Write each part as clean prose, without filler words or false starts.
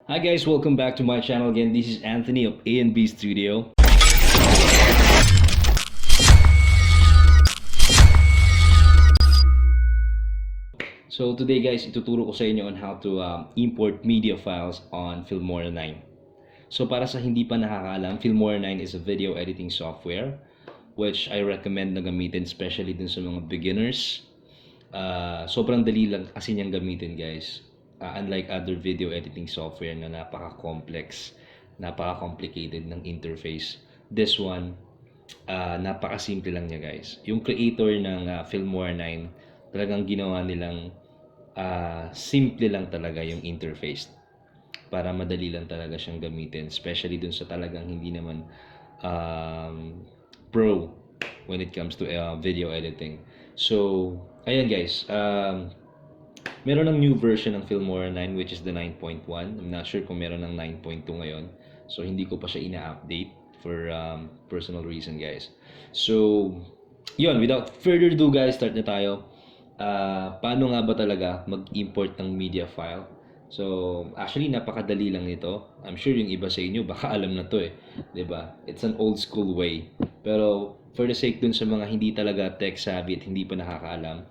Hi guys, welcome back to my channel again. This is Anthony of A&B Studio. So today guys, ituturo ko sa inyo on how to import media files on Filmora9. So para sa hindi pa nakakaalam, Filmora9 is a video editing software which I recommend na gamitin especially dun sa mga beginners. Sobrang dali lang kasi niyang gamitin guys. Unlike other video editing software na napaka-complex, napaka-complicated ng interface. This one, napaka-simple lang niya guys. Yung creator ng Filmora9, talagang ginawa nilang simple lang talaga yung interface para madali lang talaga siyang gamitin, especially dun sa talagang hindi naman pro when it comes to video editing. So ayan guys, meron ng new version ng Filmora9 which is the 9.1. I'm not sure kung meron ng 9.2 ngayon. So hindi ko pa siya ina-update for personal reason guys. So yun, without further ado guys, start na tayo. Paano nga ba talaga mag-import ng media file? So actually napakadali lang nito. I'm sure yung iba sa inyo baka alam na to eh, 'di ba? It's an old school way. Pero for the sake dun sa mga hindi talaga tech savvy at hindi pa nakakaalam,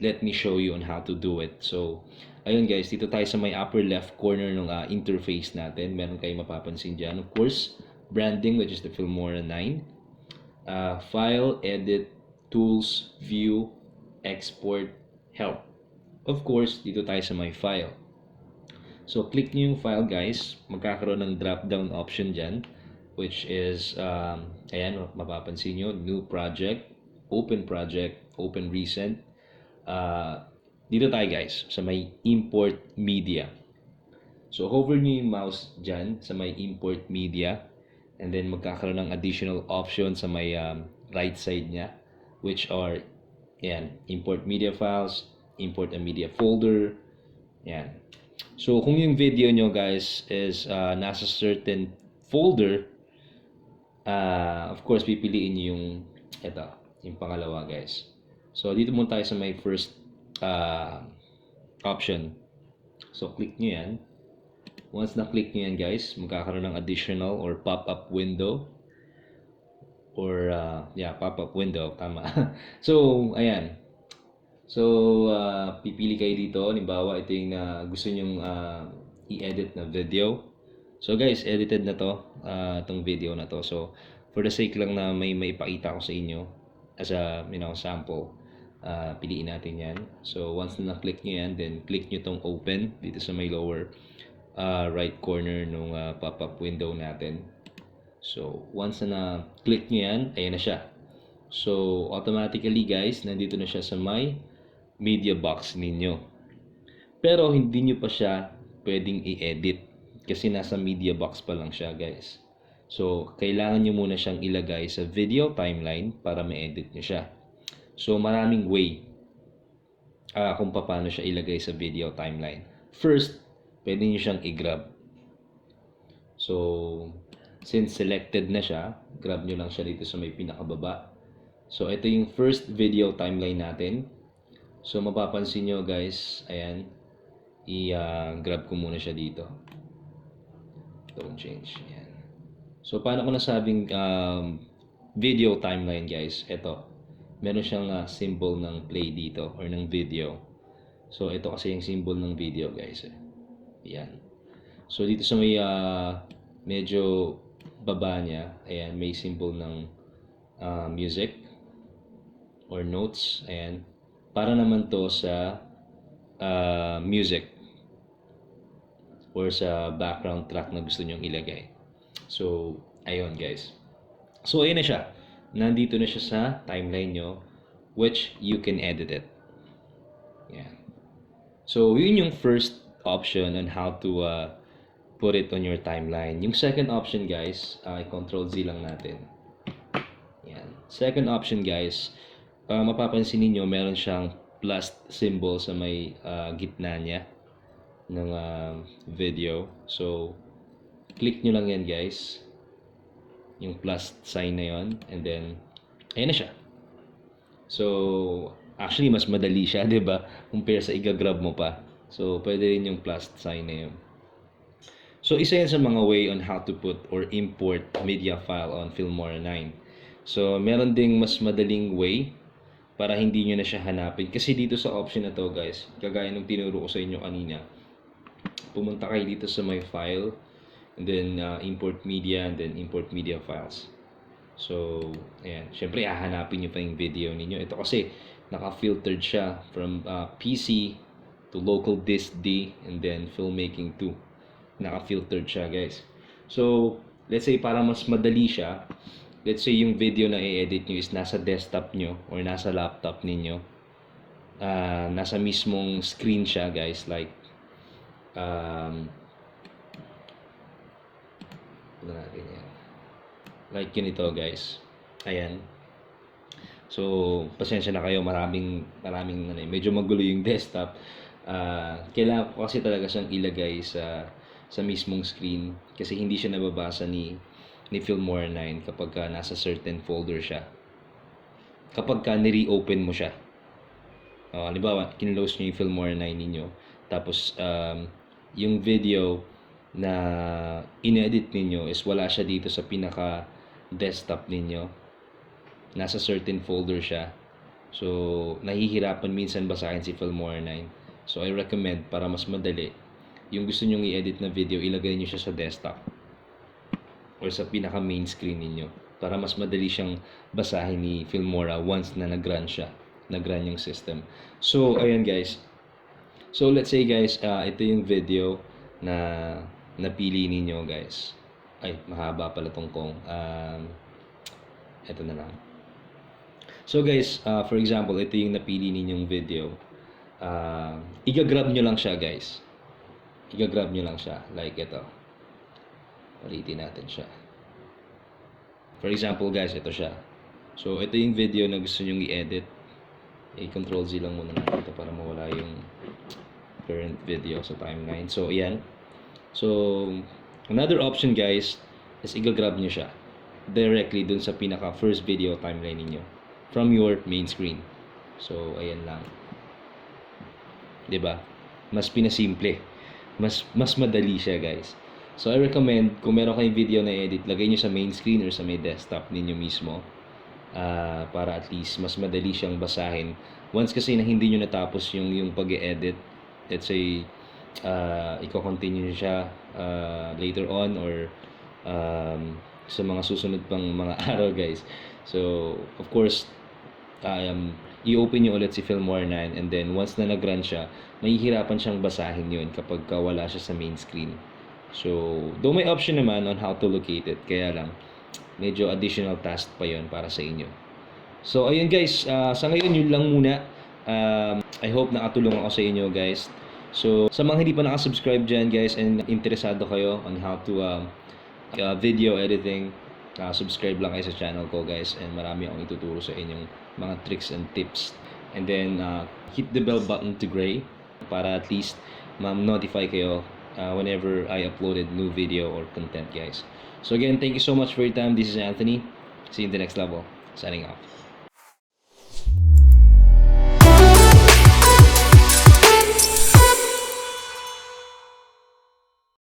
let me show you on how to do it. So, ayun guys, dito tayo sa may upper left corner ng interface natin. Meron kayong mapapansin dyan. Of course, branding, which is the Filmora9. File, edit, tools, view, export, help. Of course, dito tayo sa may file. So, click nyo yung file guys. Magkakaroon ng drop-down option dyan, which is, ayan, mapapansin nyo, new project, open recent. Dito tayo guys sa may import media. So hover nyo yung mouse dyan sa may import media, and then magkakaroon ng additional option sa may right side nya, which are yan, import media files, import a media folder. Yan. So kung yung video nyo guys is nasa certain folder, of course pipiliin nyo yung pangalawa guys. So dito muna tayo sa may first option. So click nyo yan. Once na-click nyo yan guys, magkakaroon ng additional or pop-up window. Or pop-up window, tama. So ayan. So pipili kayo dito. Halimbawa ito yung gusto nyong i-edit na video. So guys, edited na to, itong video na to. So for the sake lang na may ipakita ko sa inyo as a sample, piliin natin yan. So once na na-click nyo yan, then click nyo tong open dito sa may lower right corner nung pop-up window natin. So once na na-click nyo yan, ayan na siya. So automatically guys, nandito na siya sa may media box ninyo. Pero hindi nyo pa siya pwedeng i-edit kasi nasa media box pa lang siya guys. So kailangan nyo muna siyang ilagay sa video timeline para ma-edit nyo siya. So maraming way kung paano siya ilagay sa video timeline. First, pwede nyo siyang i-grab. So since selected na siya, grab nyo lang siya dito sa may pinakababa. So ito yung first video timeline natin. So mapapansin nyo guys, ayan, i-grab ko muna siya dito. Don't change. Ayan. So paano ko nasabing video timeline guys? Ito, meron siyang symbol ng play dito or ng video. So ito kasi yung symbol ng video guys. Ayan. So dito sa may medyo baba niya, ayan, may symbol ng music or notes. Ayan. Para naman to sa music or sa background track na gusto nyong ilagay. So ayun guys. So ayun na siya. Nandito na siya sa timeline nyo, which you can edit it. Yan. So yun yung first option on how to put it on your timeline. Yung second option guys, Control Z lang natin. Yan. Second option guys, mapapansin niyo meron siyang plus symbol sa may gitna niya ng video. So click nyo lang yan guys, yung plus sign na yon, and then ayan na siya. So actually mas madali siya, 'di ba? Compare sa iga-grab mo pa. So, pwede rin yung plus sign na yun. So, isa yan sa mga way on how to put or import media file on Filmora9. So, meron ding mas madaling way para hindi nyo na siya hanapin. Kasi dito sa option na to guys, kagaya nung tinuro ko sa inyo kanina, pumunta kayo dito sa my file, and then import media, and then import media files. So, ayan. Siyempre, hahanapin nyo pa yung video ninyo. Ito kasi, naka-filtered siya from PC to local disk D, and then filmmaking 2. Naka-filtered siya, guys. So, let's say para mas madali siya, let's say yung video na i-edit nyo is nasa desktop nyo or nasa laptop ninyo. Nasa mismong screen siya, guys. Like, natin yan. Like ganito, guys. Ayan. So, pasensya na kayo, maraming medyo magulo yung desktop. Kailangan ko kasi talaga siyang ilagay sa mismong screen kasi hindi siya nababasa ni Filmora9 kapag nasa certain folder siya. Kapag ni-reopen mo siya. Halimbawa, kinlose nyo yung Filmora9 ninyo. Tapos, yung video na inedit ninyo is wala siya dito sa pinaka desktop ninyo. Nasa certain folder siya. So, nahihirapan minsan basahin si Filmora9. So, I recommend para mas madali, yung gusto nyong i-edit na video, ilagay nyo siya sa desktop or sa pinaka main screen ninyo para mas madali siyang basahin ni Filmora once na nag-run siya, nag-run yung system. So, ayan guys. So, let's say guys, ito yung video na napili ninyo guys. Ay, mahaba pala tong kong. Ito na lang. So guys, for example, ito yung napili ninyong video. Iga-grab nyo lang siya guys. Iga-grab nyo lang siya. Like ito. Palitin natin siya. For example guys, ito siya. So ito yung video na gusto nyong i-edit. I-control Z lang muna natin ito para mawala yung current video sa timeline. So ayan. So another option guys is iga-grab nyo siya directly dun sa pinaka first video timeline ninyo from your main screen. So ayan lang. 'Di ba? Mas pinasimple. Mas madali siya, guys. So I recommend kung meron kayong video na edit, lagay niyo sa main screen or sa may desktop ninyo mismo. Para at least mas madali siyang basahin. Once kasi na hindi niyo natapos yung pag-e-edit, let's say i-continue niyo siya later on or sa mga susunod pang mga araw, guys. So, of course, i-open nyo ulit si Filmora9 and then once na nag-run siya, mahihirapan siyang basahin yun kapag wala siya sa main screen. So, though may option naman on how to locate it, kaya lang, medyo additional task pa yun para sa inyo. So, ayun guys, sa ngayon yun lang muna. I hope nakatulong ako sa inyo guys. So, sa mga hindi pa nakasubscribe dyan guys and interesado kayo on how to video editing, subscribe lang kayo sa channel ko guys and marami akong ituturo sa inyong mga tricks and tips. And then hit the bell button to gray para at least ma-notify kayo whenever I uploaded new video or content guys. So again, thank you so much for your time. This is Anthony. See you in the next level. Signing off.